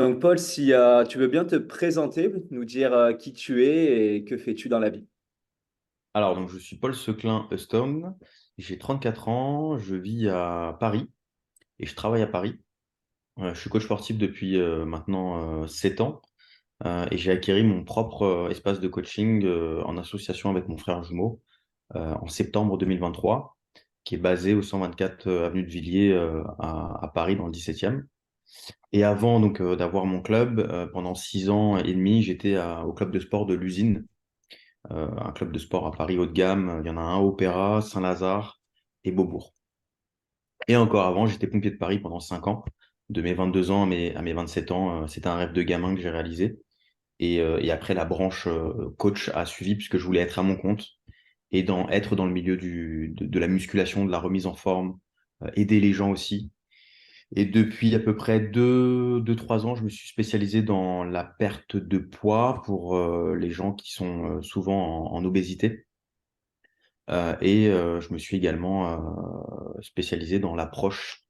Donc, Paul, si tu veux bien te présenter, nous dire qui tu es et que fais-tu dans la vie. Alors, donc, je suis Paul Seclin-Huston, j'ai 34 ans, je vis à Paris et je travaille à Paris. Je suis coach sportif depuis maintenant 7 ans et j'ai acquis mon propre espace de coaching en association avec mon frère jumeau en septembre 2023, qui est basé au 124 avenue de Villiers à Paris dans le 17e. Et avant donc d'avoir mon club, pendant 6 ans et demi, j'étais au club de sport de l'usine, un club de sport à Paris haut de gamme. Il y en a un à Opéra, Saint-Lazare et Beaubourg. Et encore avant, j'étais pompier de Paris pendant 5 ans. De mes 22 ans à mes 27 ans, c'était un rêve de gamin que j'ai réalisé. Et après, la branche coach a suivi puisque je voulais être à mon compte et être dans le milieu de la musculation, de la remise en forme, aider les gens aussi. Et depuis à peu près 3 ans, je me suis spécialisé dans la perte de poids pour les gens qui sont souvent en obésité. Je me suis également spécialisé dans l'approche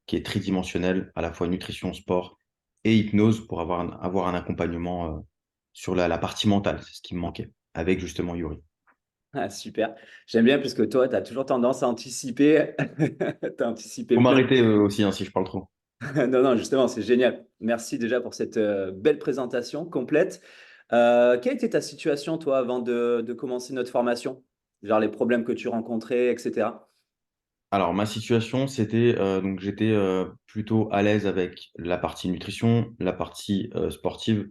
qui est tridimensionnelle, à la fois nutrition, sport et hypnose pour avoir un accompagnement sur la partie mentale. C'est ce qui me manquait avec justement Yuri. Ah, super. J'aime bien puisque toi, tu as toujours tendance à anticiper. Tu as anticipé Faut plein m'arrêter de... aussi hein, si je parle trop. Non, non, justement, c'est génial. Merci déjà pour cette belle présentation complète. Quelle était ta situation, toi, avant de commencer notre formation? Genre les problèmes que tu rencontrais, etc. Alors, ma situation, c'était donc j'étais plutôt à l'aise avec la partie nutrition, la partie sportive.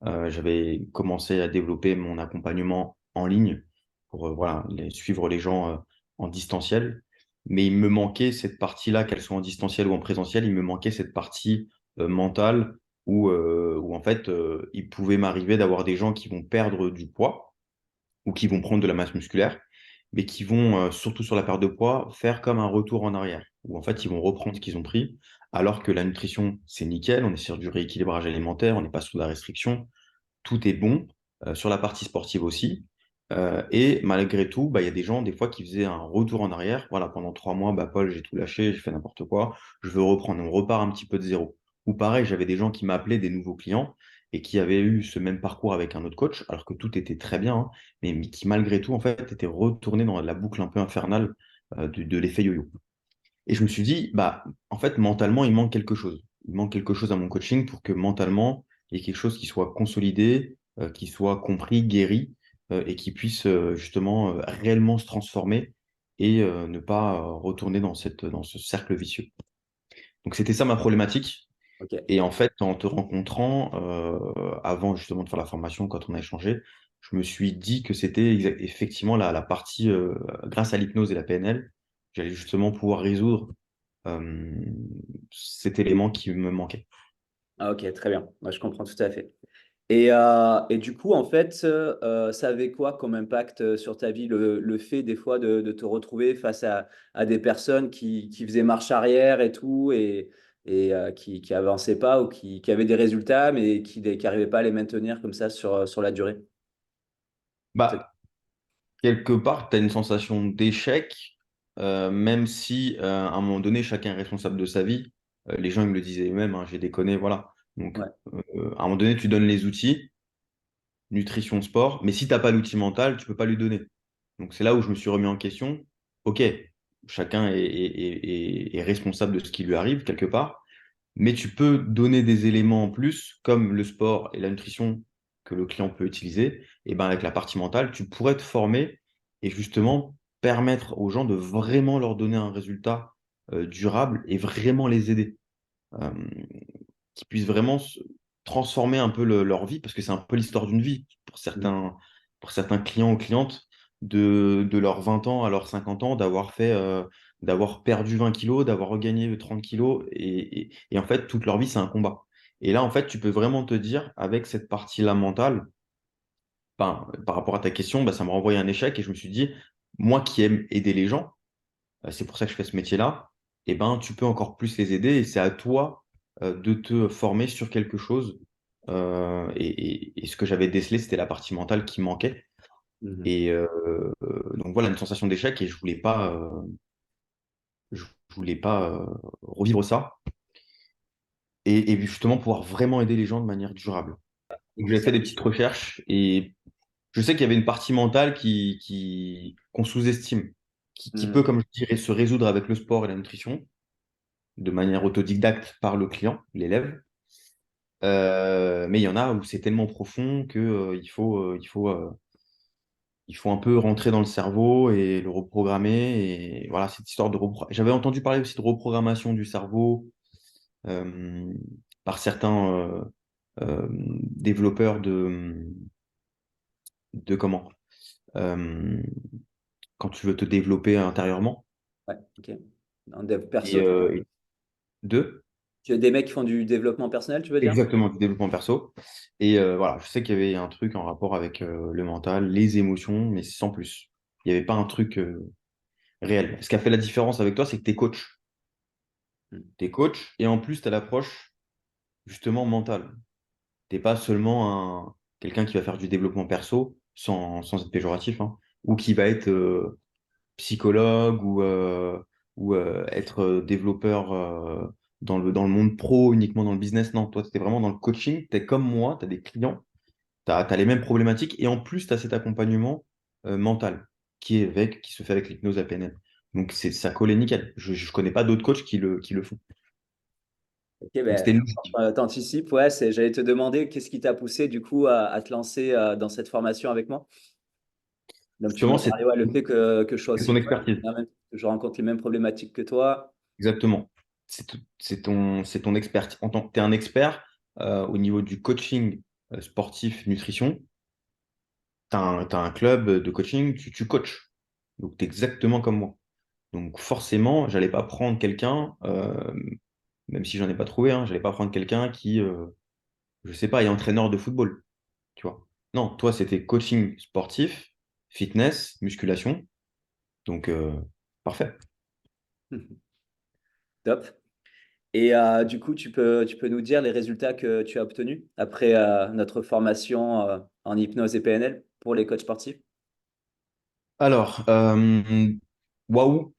J'avais commencé à développer mon accompagnement en ligne pour voilà, suivre les gens en distanciel. Mais il me manquait cette partie-là, qu'elle soit en distanciel ou en présentiel, il me manquait cette partie mentale où en fait, il pouvait m'arriver d'avoir des gens qui vont perdre du poids ou qui vont prendre de la masse musculaire, mais qui vont, surtout sur la perte de poids, faire comme un retour en arrière, où en fait, ils vont reprendre ce qu'ils ont pris, alors que la nutrition, c'est nickel, on est sur du rééquilibrage alimentaire, on n'est pas sous la restriction, tout est bon, sur la partie sportive aussi. Et malgré tout, bah, il y a des gens, des fois, qui faisaient un retour en arrière. Voilà, pendant 3 mois, bah, Paul, j'ai tout lâché, j'ai fait n'importe quoi, je veux reprendre. On repart un petit peu de zéro. Ou pareil, j'avais des gens qui m'appelaient, des nouveaux clients, et qui avaient eu ce même parcours avec un autre coach, alors que tout était très bien, hein, mais qui, malgré tout, en fait, étaient retournés dans la boucle un peu infernale de l'effet yo-yo. Et je me suis dit, bah, en fait, mentalement, il manque quelque chose. Il manque quelque chose à mon coaching pour que mentalement, il y ait quelque chose qui soit consolidé, qui soit compris, guéri, et qui puisse justement réellement se transformer et ne pas retourner dans ce cercle vicieux. Donc, c'était ça ma problématique. Ok. Et en fait, en te rencontrant, avant justement de faire la formation, quand on a échangé, je me suis dit que c'était effectivement la partie, grâce à l'hypnose et la PNL, j'allais justement pouvoir résoudre euh, cet élément qui me manquait. Ah, ok, très bien. Moi, je comprends tout à fait. Et du coup, en fait, ça avait quoi comme impact sur ta vie, le fait des fois de te retrouver face à des personnes qui faisaient marche arrière et tout, et qui avançaient pas ou qui avaient des résultats, mais qui n'arrivaient pas à les maintenir comme ça sur la durée? Bah, quelque part, tu as une sensation d'échec, même si à un moment donné, chacun est responsable de sa vie. Les gens ils me le disaient eux-mêmes, hein, j'ai déconné, voilà. Donc, Ouais. à un moment donné, tu donnes les outils, nutrition, sport, mais si tu n'as pas l'outil mental, tu peux pas lui donner. Donc, c'est là où je me suis remis en question. Ok, chacun est responsable de ce qui lui arrive quelque part, mais tu peux donner des éléments en plus, comme le sport et la nutrition que le client peut utiliser. Et ben avec la partie mentale, tu pourrais te former et justement permettre aux gens de vraiment leur donner un résultat durable et vraiment les aider, euh, qu'ils puissent vraiment transformer un peu leur vie, parce que c'est un peu l'histoire d'une vie pour certains clients ou clientes, de leurs 20 ans à leurs 50 ans, d'avoir perdu 20 kilos, d'avoir regagné 30 kilos, et en fait, toute leur vie, c'est un combat. Et là, en fait, tu peux vraiment te dire, avec cette partie-là mentale, par rapport à ta question, bah, ça me renvoie à un échec, et je me suis dit, moi qui aime aider les gens, c'est pour ça que je fais ce métier-là, et ben, tu peux encore plus les aider et c'est à toi de te former sur quelque chose. Et ce que j'avais décelé, c'était la partie mentale qui manquait. Mhm. Donc voilà, une sensation d'échec et je voulais pas revivre ça. et justement pouvoir vraiment aider les gens de manière durable. Donc, j'ai fait des petites recherches et je sais qu'il y avait une partie mentale qu'on sous-estime, qui peut, Hmm. comme je dirais, se résoudre avec le sport et la nutrition de manière autodidacte par le client, l'élève. Mais il y en a où c'est tellement profond que, il faut un peu rentrer dans le cerveau et le reprogrammer. Et voilà, cette histoire de J'avais entendu parler aussi de reprogrammation du cerveau euh, par certains développeurs de comment? Euh, quand tu veux te développer intérieurement. Ouais, ok. En dev Et, perso, et deux, tu as des mecs qui font du développement personnel, tu veux dire? exactement, du développement perso. Et voilà, je sais qu'il y avait un truc en rapport avec le mental, les émotions, mais sans plus. Il n'y avait pas un truc réel. Ce qui a fait la différence avec toi, c'est que tu es coach. Hmm. Tu es coach et en plus, tu as l'approche justement mentale. Tu n'es pas seulement quelqu'un qui va faire du développement perso, sans être péjoratif, hein, ou qui va être psychologue ou être développeur dans le monde pro, uniquement dans le business. Non, toi, tu es vraiment dans le coaching. Tu es comme moi, tu as des clients, tu as les mêmes problématiques et en plus, tu as cet accompagnement mental qui se fait avec l'hypnose à PNL. Donc, ça collait nickel. Je ne connais pas d'autres coachs qui le font. Ok, Donc, ben, c'était logique. t'anticipes, ouais, j'allais te demander qu'est-ce qui t'a poussé du coup à te lancer dans cette formation avec moi. Donc tu m'as Justement, c'est parlé, ouais, le fait que je sois c'est aussi ton coach, expertise. que je rencontre les mêmes problématiques que toi. Exactement. C'est ton expertise. Tu es un expert au niveau du coaching sportif nutrition. T'as un club de coaching, tu coaches. Donc, tu es exactement comme moi. Donc, forcément, j'allais pas prendre quelqu'un, même si j'en ai pas trouvé, hein, j'allais pas prendre quelqu'un qui, je sais pas, est entraîneur de football. Tu vois. Non, toi, c'était coaching sportif, fitness, musculation. Donc, parfait. Top. Et du coup, tu peux nous dire les résultats que tu as obtenus après notre formation en hypnose et PNL pour les coachs sportifs? Alors, waouh,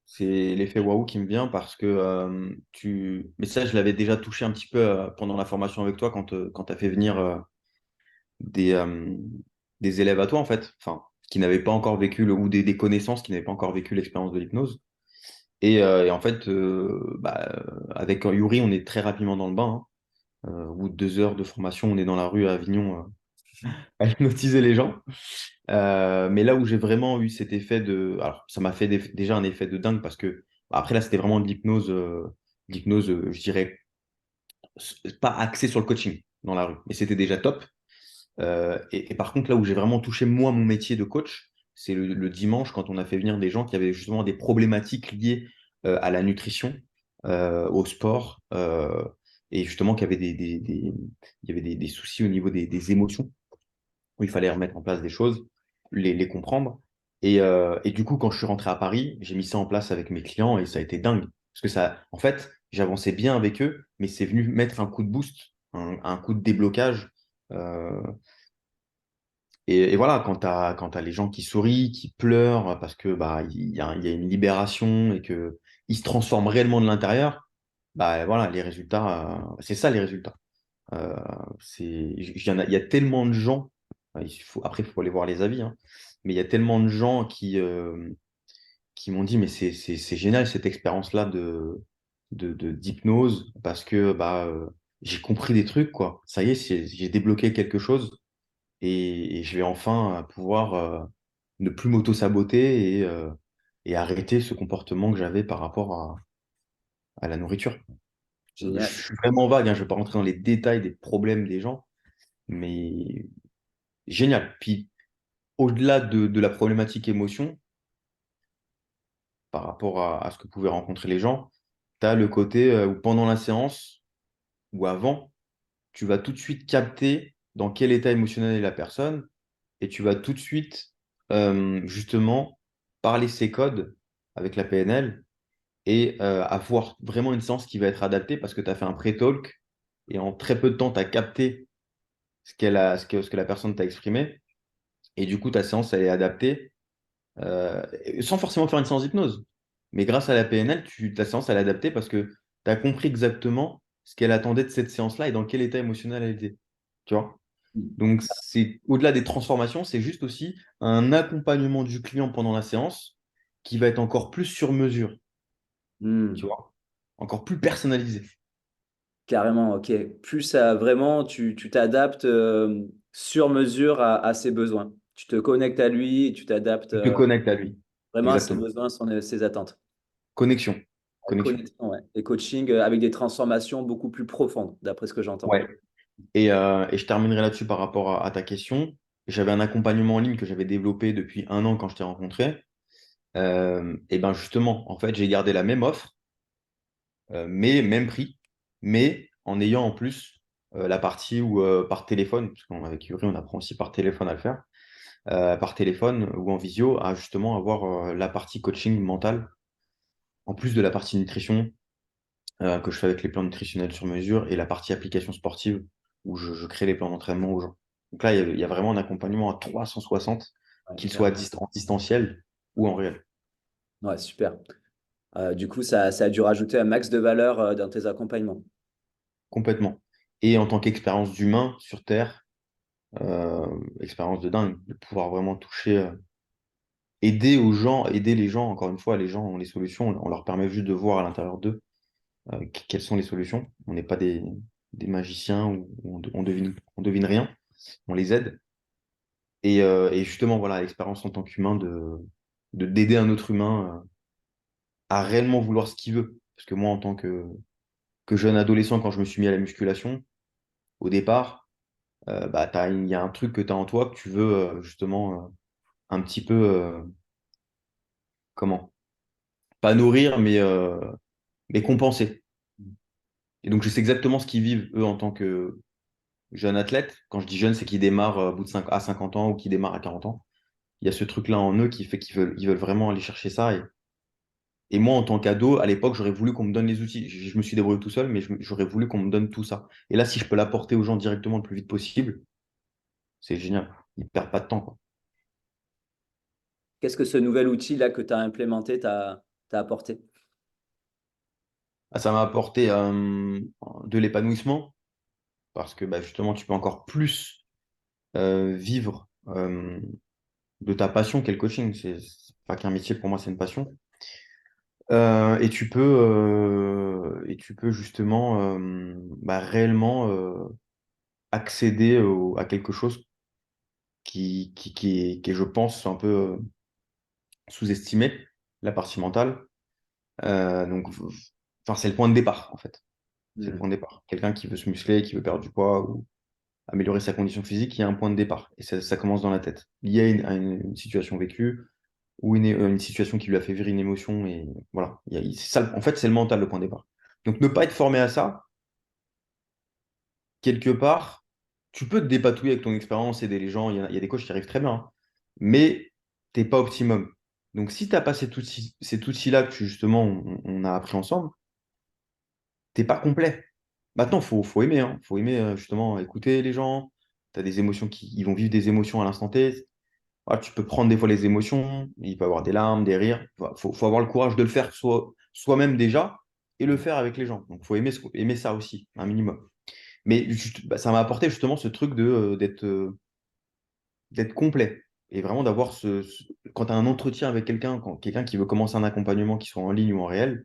c'est l'effet waouh qui me vient parce que Mais ça, je l'avais déjà touché un petit peu pendant la formation avec toi quand tu as fait venir des, euh, des élèves à toi, en fait, enfin, qui n'avaient pas encore vécu ou des connaissances qui n'avaient pas encore vécu l'expérience de l'hypnose. Et en fait, avec Yuri, on est très rapidement dans le bain, hein. Au bout de 2 heures de formation, on est dans la rue à Avignon à hypnotiser les gens. Mais là où j'ai vraiment eu cet effet de... Alors, ça m'a fait déjà un effet de dingue parce que, après là, c'était vraiment de l'hypnose, je dirais, pas axée sur le coaching dans la rue, mais c'était déjà top. Et par contre, là où j'ai vraiment touché, moi, mon métier de coach, c'est le dimanche quand on a fait venir des gens qui avaient justement des problématiques liées à la nutrition, au sport, et justement qui avaient il y avait des soucis au niveau des émotions où il fallait remettre en place des choses, les comprendre. Et du coup, quand je suis rentré à Paris, j'ai mis ça en place avec mes clients et ça a été dingue. Parce que ça, en fait, j'avançais bien avec eux, mais c'est venu mettre un coup de boost, un coup de déblocage. Euh, et voilà, quand tu as les gens qui sourient, qui pleurent parce que bah, il y a une libération et que ils se transforment réellement de l'intérieur, bah voilà, les résultats, c'est ça les résultats. Euh, il y a tellement de gens, après, il faut aller voir les avis, hein, mais il y a tellement de gens qui m'ont dit, mais c'est génial cette expérience-là d'hypnose, parce que bah, j'ai compris des trucs, quoi. Ça y est, j'ai débloqué quelque chose et je vais enfin pouvoir ne plus m'auto-saboter et arrêter ce comportement que j'avais par rapport à la nourriture. Je Génial. suis vraiment vague, hein, je ne vais pas rentrer dans les détails des problèmes des gens, mais génial. Puis au-delà de la problématique émotion, par rapport à ce que pouvaient rencontrer les gens, tu as le côté où pendant la séance ou avant, tu vas tout de suite capter dans quel état émotionnel est la personne et tu vas tout de suite justement parler ces codes avec la PNL et avoir vraiment une séance qui va être adaptée parce que tu as fait un pré-talk et en très peu de temps, tu as capté ce que la personne t'a exprimé et du coup, ta séance, elle est adaptée sans forcément faire une séance d'hypnose. Mais grâce à la PNL, ta séance, elle est adaptée parce que tu as compris exactement. ce qu'elle attendait de cette séance-là et dans quel état émotionnel elle était. Tu vois? Mm. Donc, c'est au-delà des transformations, c'est juste aussi un accompagnement du client pendant la séance qui va être encore plus sur mesure, tu Mm. vois? Encore plus personnalisé. Carrément, ok. Plus ça, vraiment, tu t'adaptes sur mesure à ses besoins. Tu te connectes à lui et tu t'adaptes Tu te connectes à lui. vraiment à ses Exactement. besoins, ses attentes. Connexion. La Connexion. connexion, ouais. Et coaching avec des transformations beaucoup plus profondes, d'après ce que j'entends. Ouais. Et je terminerai là-dessus par rapport à ta question. J'avais un accompagnement en ligne que j'avais développé depuis 1 an quand je t'ai rencontré. Et ben justement, en fait, j'ai gardé la même offre, mais même prix, mais en ayant en plus la partie où par téléphone, parce qu'avec Yuri, on apprend aussi par téléphone à le faire, par téléphone ou en visio, à justement avoir la partie coaching mental, en plus de la partie nutrition que je fais avec les plans nutritionnels sur mesure et la partie application sportive où je crée les plans d'entraînement aux gens. Donc là, il y a vraiment un accompagnement à 360, Ouais, qu'il soit carrément. en distanciel ou en réel, Ouais, super. Du coup, ça a dû rajouter un max de valeur dans tes accompagnements. complètement. Et en tant qu'expérience d'humain sur Terre, expérience de dingue, de pouvoir vraiment toucher, aider aux gens, aider les gens, encore une fois, les gens ont les solutions, on leur permet juste de voir à l'intérieur d'eux quelles sont les solutions. On n'est pas des magiciens où on devine rien, on les aide. Et justement, voilà, l'expérience en tant qu'humain d'aider un autre humain à réellement vouloir ce qu'il veut. Parce que moi, en tant que jeune adolescent, quand je me suis mis à la musculation, au départ, bah, il y a un truc que tu as en toi que tu veux justement un petit peu, comment? Pas nourrir, mais compenser. Et donc, je sais exactement ce qu'ils vivent, eux, en tant que jeunes athlètes. Quand je dis jeune, c'est qu'ils démarrent au bout de à 50 ans ou qu'ils démarrent à 40 ans. Il y a ce truc-là en eux qui fait qu'ils veulent vraiment aller chercher ça. Et moi, en tant qu'ado, à l'époque, j'aurais voulu qu'on me donne les outils. Je me suis débrouillé tout seul, mais j'aurais voulu qu'on me donne tout ça. Et là, si je peux l'apporter aux gens directement le plus vite possible, c'est génial. Ils ne perdent pas de temps, quoi. Qu'est-ce que ce nouvel outil-là que tu as implémenté t'a apporté? Ah, ça m'a apporté de l'épanouissement parce que bah, justement, tu peux encore plus vivre de ta passion qu'est le coaching. C'est pas qu'un métier, pour moi, c'est une passion. Et tu peux justement bah, réellement accéder à quelque chose qui est, je pense, un peu sous-estimé, la partie mentale. Donc, enfin, c'est le point de départ, en fait. C'est le Hmm. point de départ. Quelqu'un qui veut se muscler, qui veut perdre du poids ou améliorer sa condition physique, il y a un point de départ. Et ça commence dans la tête. Lié à une situation vécue ou une situation qui lui a fait vivre une émotion. Et voilà. C'est ça, en fait, c'est le mental, le point de départ. Donc, ne pas être formé à ça, quelque part, tu peux te dépatouiller avec ton expérience, aider les gens. Il y a des coachs qui arrivent très bien, hein. Mais tu n'es pas optimum. Donc, si tu n'as pas cet outil-là que justement on a appris ensemble, t'es pas complet. Maintenant, faut aimer, hein. Faut aimer justement écouter les gens. Tu as des émotions ils vont vivre des émotions à l'instant T. Voilà, tu peux prendre des fois les émotions, il peut y avoir des larmes, des rires. Faut avoir le courage de le faire soi-même déjà et le faire avec les gens. Donc, faut aimer ça aussi, un minimum. Mais bah, ça m'a apporté justement ce truc d'être complet et vraiment d'avoir quand tu as un entretien avec quelqu'un qui veut commencer un accompagnement, qui soit en ligne ou en réel,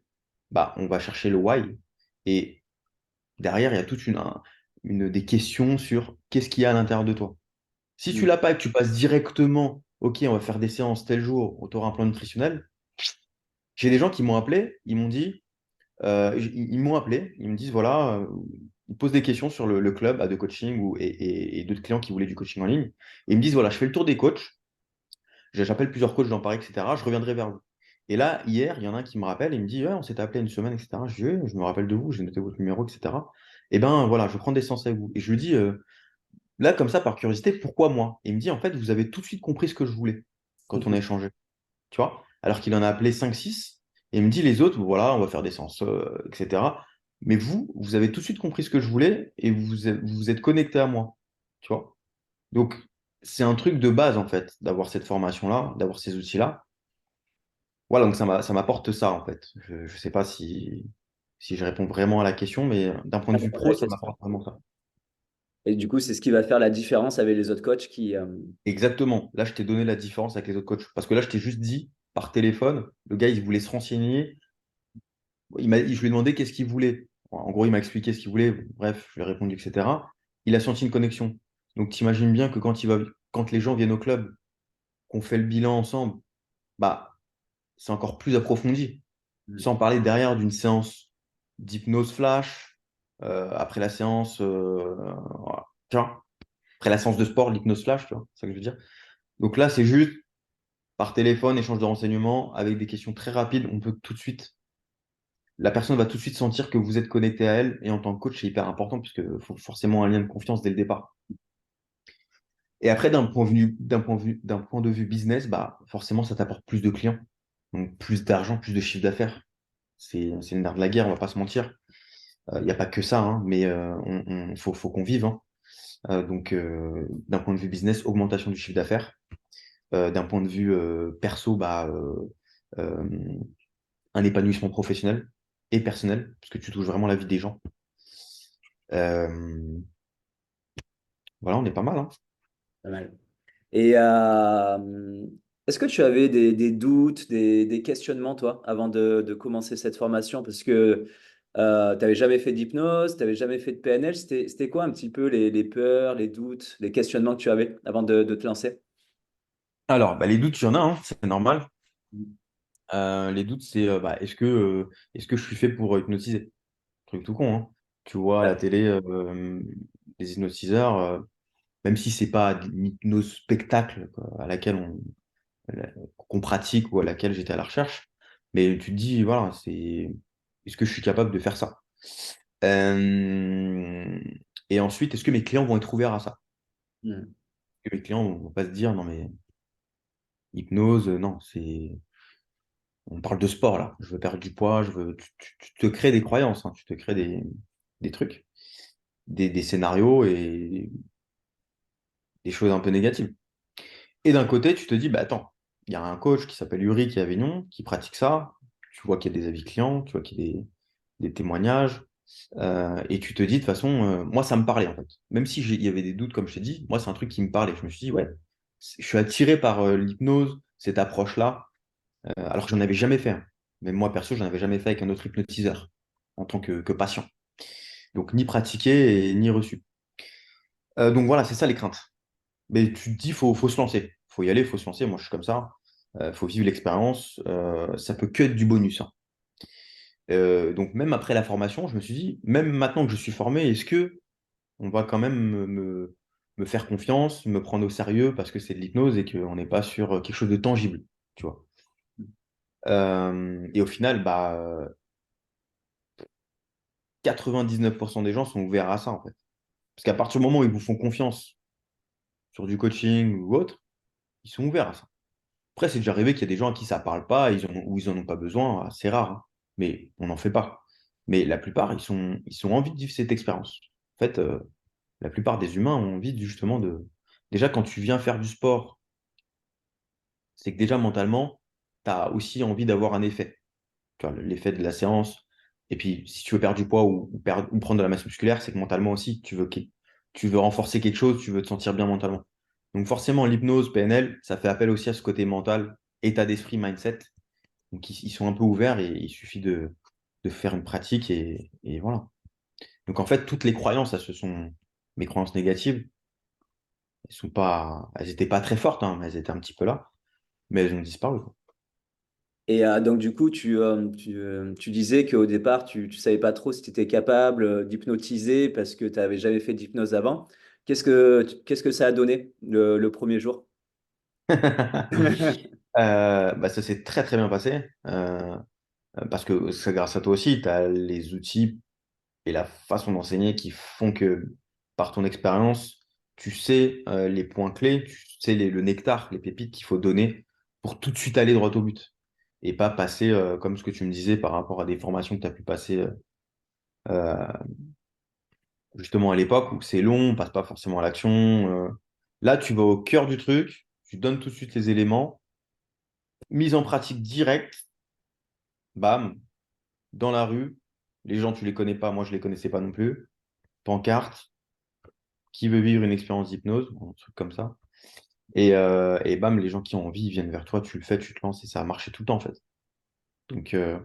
bah, on va chercher le why. Et derrière, il y a des questions sur qu'est-ce qu'il y a à l'intérieur de toi. Si tu Hmm. l'as pas et que tu passes directement, OK, on va faire des séances tel jour, tu auras un plan nutritionnel. J'ai des gens qui m'ont appelé, ils m'ont dit, ils m'ont appelé, ils me disent, voilà, ils posent des questions sur le club de coaching et d'autres clients qui voulaient du coaching en ligne. Et ils me disent, voilà, je fais le tour des coachs, j'appelle plusieurs coachs dans Paris, etc. Je reviendrai vers vous. Et là, hier, il y en a un qui me rappelle et il me dit, ouais, on s'était appelé une semaine, etc. Je dis, ouais, je me rappelle de vous, j'ai noté votre numéro, etc. Et ben voilà, je prends des séances avec vous. Et je lui dis, là, comme ça, par curiosité, pourquoi moi? Et il me dit, en fait, vous avez tout de suite compris ce que je voulais quand on a échangé. Tu vois? Alors qu'il en a appelé 5 6 et il me dit, les autres, bon, voilà, on va faire des séances, etc. Mais vous avez tout de suite compris ce que je voulais et vous êtes connecté à moi. Tu vois? Donc, c'est un truc de base, en fait, d'avoir cette formation-là, d'avoir ces outils-là. Voilà, donc ça m'apporte ça, en fait. Je ne sais pas si. si je réponds vraiment à la question, mais d'un point T'as de vue compris la pro, ça question. m'apporte vraiment ça. Et du coup, c'est ce qui va faire la différence avec les autres coachs qui. Exactement. Là, je t'ai donné la différence avec les autres coachs. Parce que là, je t'ai juste dit par téléphone, le gars, il voulait se renseigner. Je lui ai demandé qu'est-ce qu'il voulait. En gros, il m'a expliqué ce qu'il voulait. Bref, je lui ai répondu, etc. Il a senti une connexion. Donc, tu imagines bien que quand les gens viennent au club, qu'on fait le bilan ensemble, bah, c'est encore plus approfondi. Mm. Sans parler derrière d'une séance d'hypnose flash, après la séance, voilà. Tu vois, après la séance de sport, l'hypnose flash, tu vois, c'est ça que je veux dire. Donc là, c'est juste par téléphone, échange de renseignements, avec des questions très rapides, on peut tout de suite, la personne va tout de suite sentir que vous êtes connecté à elle, et en tant que coach, c'est hyper important, puisque faut forcément un lien de confiance dès le départ. Et après, d'un point de vue business, bah, forcément, ça t'apporte plus de clients, donc plus d'argent, plus de chiffre d'affaires. C'est le nerf de la guerre, on va pas se mentir. Il n'y a pas que ça, hein, mais faut qu'on vive, hein. D'un point de vue business, augmentation du chiffre d'affaires. D'un point de vue perso, bah, euh, un épanouissement professionnel et personnel, parce que tu touches vraiment la vie des gens. Euh, voilà, on est pas mal, hein. Pas mal. Et est-ce que tu avais des doutes, des questionnements, toi, avant de commencer cette formation? Parce que tu n'avais jamais fait d'hypnose, tu n'avais jamais fait de PNL. C'était quoi un petit peu les peurs, les doutes, les questionnements que tu avais avant de te lancer? Alors, bah, les doutes, il y en a, hein, c'est normal. Les doutes, c'est bah, est-ce que je suis fait pour hypnotiser? Truc tout con, hein. Tu vois à la télé des hypnotiseurs, même si c'est pas une hypnose spectacle quoi, qu'on pratique ou à laquelle j'étais à la recherche, mais tu te dis, voilà, est-ce que je suis capable de faire ça? Euh, Et ensuite, est-ce que mes clients vont être ouverts à ça? Hmm. Est-ce que mes clients vont pas se dire, non mais hypnose, non, on parle de sport là, je veux perdre du poids, tu te crées des croyances, hein, tu te crées des trucs, des scénarios et des choses un peu négatives. Et d'un côté, tu te dis, bah attends, il y a un coach qui s'appelle Uri qui est à Avignon, qui pratique ça. Tu vois qu'il y a des avis clients, tu vois qu'il y a des témoignages. Et tu te dis, de toute façon, moi, ça me parlait en fait. Même si il y avait des doutes, comme je t'ai dit, moi, c'est un truc qui me parlait. Je me suis dit, ouais, je suis attiré par l'hypnose, cette approche-là, alors que j'en avais jamais fait, hein. Même moi, perso, j'en avais jamais fait avec un autre hypnotiseur en tant que patient. Donc, ni pratiqué et ni reçu. Donc voilà, c'est ça les craintes. Mais tu te dis, faut se lancer. Faut y aller, faut se lancer. Moi, je suis comme ça. Faut vivre l'expérience. Ça peut que être du bonus, hein. Donc, même après la formation, je me suis dit, même maintenant que je suis formé, est-ce que on va quand même me faire confiance, me prendre au sérieux parce que c'est de l'hypnose et qu'on n'est pas sur quelque chose de tangible, tu vois. Et au final, bah, 99% des gens sont ouverts à ça, en fait. Parce qu'à partir du moment où ils vous font confiance sur du coaching ou autre, ils sont ouverts à ça. Après, c'est déjà arrivé qu'il y a des gens à qui ça parle pas, ou ils en ont pas besoin, c'est rare, hein. Mais on n'en fait pas. Mais la plupart, ils ont envie de vivre cette expérience. En fait, la plupart des humains ont envie justement de. Déjà, quand tu viens faire du sport, c'est que déjà mentalement, tu as aussi envie d'avoir un effet. Tu vois, l'effet de la séance. Et puis, si tu veux perdre du poids ou prendre de la masse musculaire, c'est que mentalement aussi, tu veux renforcer quelque chose, tu veux te sentir bien mentalement. Donc forcément, l'hypnose, PNL, ça fait appel aussi à ce côté mental, état d'esprit, mindset. Donc ils sont un peu ouverts et il suffit de faire une pratique et voilà. Donc en fait, toutes les croyances, ça, ce sont mes croyances négatives. Elles n'étaient pas très fortes, hein, mais elles étaient un petit peu là, mais elles ont disparu, quoi. Et donc, du coup, tu disais qu'au départ, tu ne savais pas trop si tu étais capable d'hypnotiser parce que tu n'avais jamais fait d'hypnose avant. Qu'est-ce que ça a donné le premier jour? Bah, ça s'est très très bien passé parce que c'est grâce à toi aussi, tu as les outils et la façon d'enseigner qui font que par ton expérience, tu sais les points clés, tu sais le nectar, les pépites qu'il faut donner pour tout de suite aller droit au but et pas passer comme ce que tu me disais par rapport à des formations que tu as pu passer euh, justement à l'époque où c'est long, on passe pas forcément à l'action. Là, tu vas au cœur du truc, tu donnes tout de suite les éléments, mise en pratique directe, bam, dans la rue. Les gens, tu les connais pas, moi je les connaissais pas non plus. Pancarte, qui veut vivre une expérience d'hypnose, un truc comme ça. Et bam, les gens qui ont envie, ils viennent vers toi, tu le fais, tu te lances et ça a marché tout le temps en fait. Donc, euh,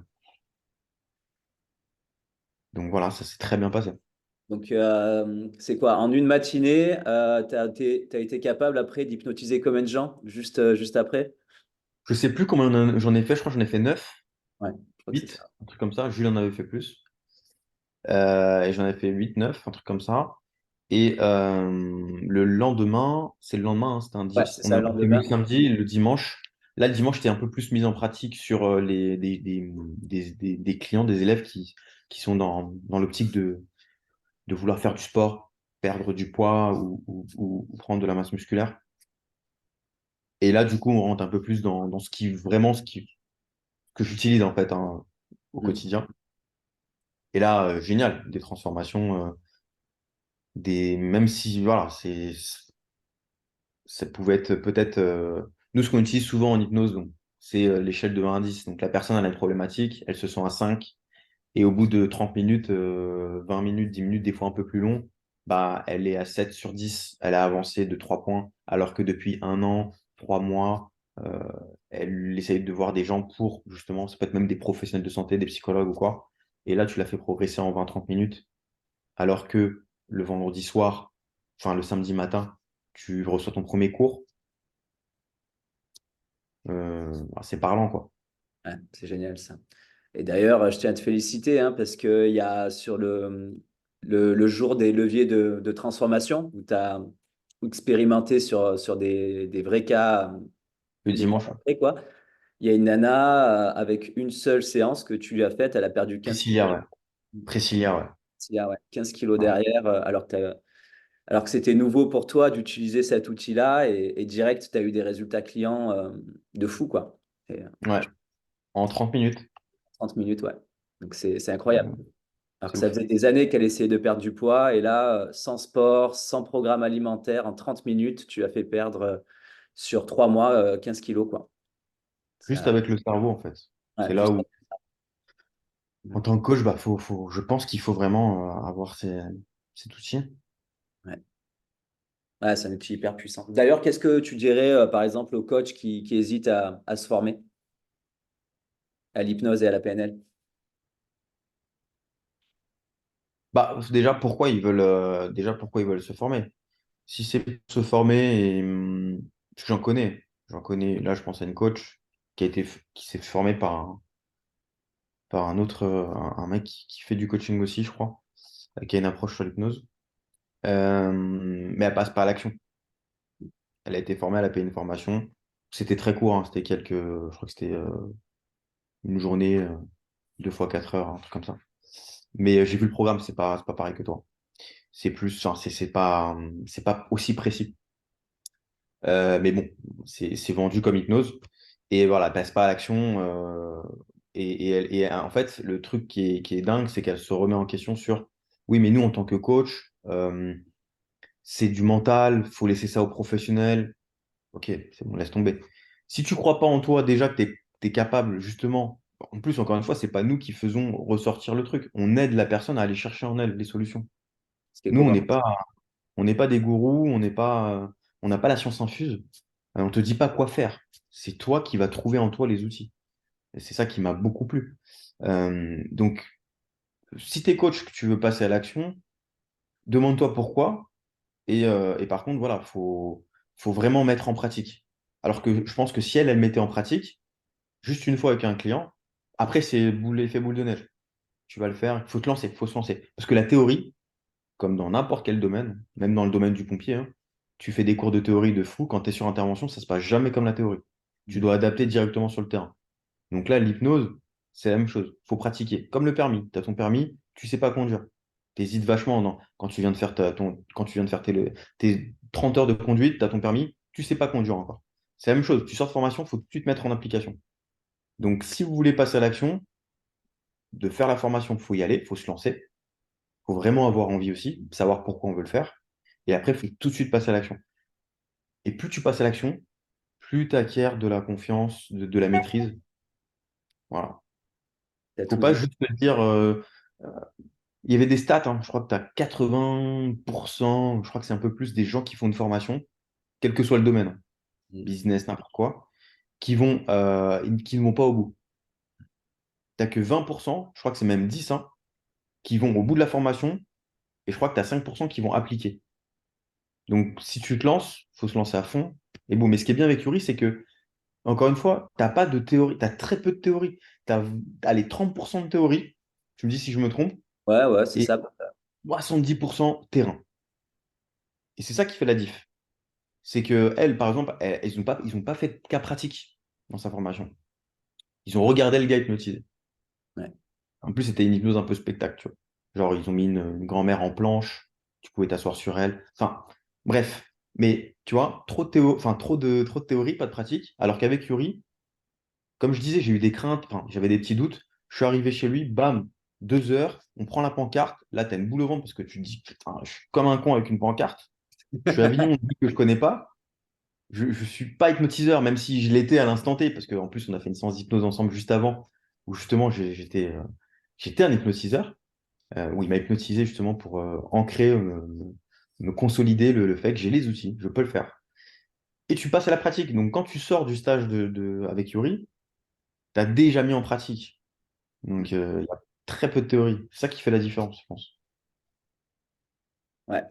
donc voilà, ça s'est très bien passé. Donc, c'est quoi? En une matinée, t'as été capable après d'hypnotiser combien de gens juste après? Je sais plus combien j'en ai fait, je crois que j'en ai fait 9, Ouais, je crois que c'est 8, ça. un truc comme ça. Jules en avait fait plus. Et j'en ai fait 8, 9, un truc comme ça. Et le lendemain, c'est le lendemain, hein, Ouais, c'est on ça a le prévu le lendemain. samedi, le dimanche. Là, le dimanche, j'étais un peu plus mis en pratique sur des clients, des élèves qui sont dans l'optique de vouloir faire du sport, perdre du poids ou prendre de la masse musculaire. Et là, du coup, on rentre un peu plus dans ce qui vraiment que j'utilise en fait hein, au Mm. quotidien. Et là, génial, des transformations, même si voilà, ça pouvait être peut-être. Nous, ce qu'on utilise souvent en hypnose, donc, c'est l'échelle de 1 à 10. Donc la personne elle a une problématique, elle se sent à 5, et au bout de 30 minutes, 20 minutes, 10 minutes, des fois un peu plus long, bah, elle est à 7 sur 10. Elle a avancé de 3 points, alors que depuis 1 an, 3 mois, euh, elle essaye de voir des gens pour, justement, ça peut être même des professionnels de santé, des psychologues ou quoi. Et là, tu l'as fait progresser en 20-30 minutes, alors que le vendredi soir, enfin le samedi matin, tu reçois ton premier cours. Bah, c'est parlant, quoi. Ouais, c'est génial ça. Et d'ailleurs, je tiens à te féliciter hein, parce qu'il y a sur le jour des leviers de transformation où tu as expérimenté sur des vrais cas, Le des cas dimanche, ouais. concrets, quoi. Il y a une nana avec une seule séance que tu lui as faite, elle a perdu 15 Priscilla, kilos. ouais. Priscilla, ouais. Ouais, 15 kilos Ouais. derrière, alors que c'était nouveau pour toi d'utiliser cet outil-là et direct, tu as eu des résultats clients de fou, quoi. Et, Ouais. En 30 minutes. 30 minutes, ouais. Donc c'est Euh, incroyable. Alors c'est que ça ouf. faisait des années qu'elle essayait de perdre du poids et là, sans sport, sans programme alimentaire, en 30 minutes, tu as fait perdre sur 3 mois 15 kilos, quoi. Juste Ça, avec le cerveau, en fait. C'est ouais, là juste. où, en tant que coach, bah, je pense qu'il faut vraiment avoir cet outil. Ouais. Ouais, c'est un outil hyper puissant. D'ailleurs, qu'est-ce que tu dirais, par exemple, aux coachs qui hésitent à se former à l'hypnose et à la PNL? Bah, déjà, pourquoi ils veulent se former? Si c'est pour se former, parce que là, je pense à une coach qui s'est formée par un autre, un mec qui fait du coaching aussi, je crois, qui a une approche sur l'hypnose. Mais elle passe pas à l'action. Elle a été formée, elle a payé une formation. C'était très court, hein, je crois que c'était une journée, 2 fois 4 heures, un truc comme ça. Mais j'ai vu le programme, c'est pas pareil que toi. C'est plus, enfin, c'est pas aussi précis. Mais bon, c'est vendu comme hypnose. Et voilà, elle passe pas à l'action. En fait, le truc qui est dingue, c'est qu'elle se remet en question sur, oui, mais nous, en tant que coach, c'est du mental, faut laisser ça aux professionnels. Ok, c'est bon, laisse tomber. Si tu crois pas en toi déjà que tu es capable, justement, en plus, encore une fois, c'est pas nous qui faisons ressortir le truc. On aide la personne à aller chercher en elle les solutions. Ce qui est Nous, court. on n'est pas des gourous, on n'a pas la science infuse. On te dit pas quoi faire. C'est toi qui vas trouver en toi les outils. Et c'est ça qui m'a beaucoup plu. Donc, si tu es coach, que tu veux passer à l'action, demande-toi pourquoi. Et par contre, voilà, faut vraiment mettre en pratique. Alors que je pense que si elle mettait en pratique, juste une fois avec un client, après, c'est effet boule de neige. Tu vas le faire, il faut te lancer, il faut se lancer. Parce que la théorie, comme dans n'importe quel domaine, même dans le domaine du pompier, hein, tu fais des cours de théorie de fou, quand tu es sur intervention, ça se passe jamais comme la théorie. Tu dois adapter directement sur le terrain. Donc là, l'hypnose, c'est la même chose. Il faut pratiquer. Comme le permis. Tu as ton permis, tu sais pas conduire. Tu hésites vachement quand tu viens de faire quand tu viens de faire tes 30 heures de conduite, tu as ton permis, tu sais pas conduire encore. C'est la même chose. Tu sors de formation, il faut tout de suite mettre en application. Donc, si vous voulez passer à l'action, de faire la formation, il faut y aller, il faut se lancer. Il faut vraiment avoir envie aussi, savoir pourquoi on veut le faire. Et après, il faut tout de suite passer à l'action. Et plus tu passes à l'action, plus tu acquiers de la confiance, de la maîtrise. Voilà. T'as Faut tout pas dit. juste te dire Il y avait des stats, hein, je crois que tu as 80%, je crois que c'est un peu plus des gens qui font une formation, quel que soit le domaine, hein, Mm. business, n'importe quoi, qui ne vont pas au bout. Tu n'as que 20%, je crois que c'est même 10, hein, qui vont au bout de la formation, et je crois que tu as 5% qui vont appliquer. Donc, si tu te lances, il faut se lancer à fond. Et bon, mais ce qui est bien avec Yuri, c'est que, encore une fois, tu n'as pas de théorie, tu as très peu de théorie. Tu as, allez, 30% de théorie, tu me dis si je me trompe, Ouais, ouais, c'est et ça. 70% terrain. Et c'est ça qui fait la diff. C'est que elle, par exemple, ils ont pas fait de cas pratique dans sa formation. Ils ont regardé le gars hypnotisé. Ouais. En plus, c'était une hypnose un peu spectacle, tu vois. Genre, ils ont mis une grand-mère en planche, tu pouvais t'asseoir sur elle. Enfin, bref. Mais tu vois, trop de théorie, pas de pratique. Alors qu'avec Yuri, comme je disais, j'ai eu des craintes, enfin, j'avais des petits doutes. Je suis arrivé chez lui, bam, 2 heures, on prend la pancarte. Là, t'as une boule au ventre parce que tu te dis, putain, je suis comme un con avec une pancarte. Je suis à Avignon, une ville que je connais pas. Je ne suis pas hypnotiseur, même si je l'étais à l'instant T, parce qu'en plus, on a fait une séance d'hypnose ensemble juste avant, où justement, j'étais un hypnotiseur, où il m'a hypnotisé justement pour ancrer, me consolider le fait que j'ai les outils, je peux le faire. Et tu passes à la pratique. Donc, quand tu sors du stage avec Yuri, tu as déjà mis en pratique. Donc, il y a très peu de théorie. C'est ça qui fait la différence, je pense. Ouais,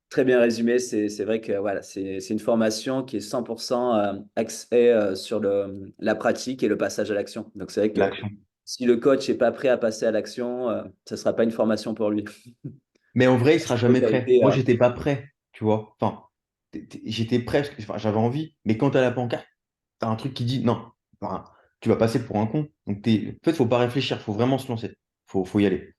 très bien résumé. C'est vrai que voilà, c'est une formation qui est 100% axée sur la pratique et le passage à l'action. Donc c'est vrai que L'action. si le coach n'est pas prêt à passer à l'action, ce ne sera pas une formation pour lui. Mais en vrai, il sera Donc, jamais tu as prêt. été, Moi, j'étais pas prêt, tu vois. Enfin, j'étais prêt parce que enfin, j'avais envie. Mais quand tu as la pancarte, tu as un truc qui dit non, enfin, tu vas passer pour un con. Donc, en fait, faut pas réfléchir, faut vraiment se lancer. Faut y aller.